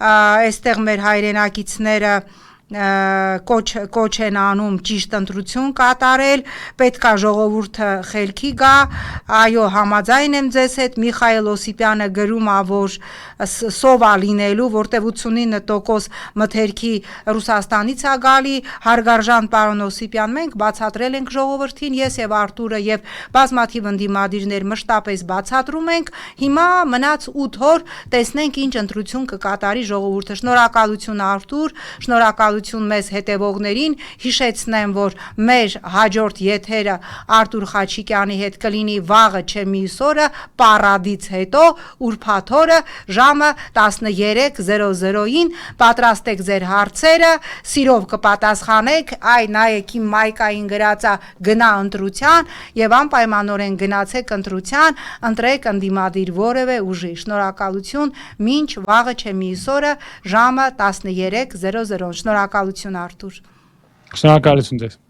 այստեղ մեր հայրենակիցները կոչ են անում ճիշտ ընտրություն կատարել, պետքա ժողովուրդը խելքի գա, այո, համաձայն եմ ձեզ հետ, Միխայել Օսիպյանը գրում է, որ սով է լինելու, որտև 89% մթերքի Ռուսաստանից է գալի, հարգարժան պարոն Օսիպյան, մենք բացատրել ենք ժողովրդին, ես եւ Արտուրը եւ բազմաթիվ ընդդիմադիրներ մշտապես բացատրում ենք, հիմա մնաց 8 օր, տեսնենք ինչ ընտրություն կկատարի ժողովուրդը։ Շնորհակալություն Արտուր, շնորհակալություն մեզ հետևողներին, հիշեցնեմ, որ մեր հաջորդ եթերը Արտուր Խաչիկյանի հետ կլինի վաղը չէ մյուս օրը, պարադից հետո, ուրբաթ օրը, ժամը 13:00-ին, պատրաստեք ձեր հարցերը, սիրով կպատասխանեք, այ նայեք իմ մայկային գրածա գնա ընտրության եւ անպայմանորեն գնացեք ընտրության, ընտրեք ընդդիմադիր որևէ ուժի։ Շնորհակալություն, մինչ վաղը չէ մյուս օրը, ժամը 13:00։ Շնորհակալություն Արտուր։ Շնորհակալություն ձեզ։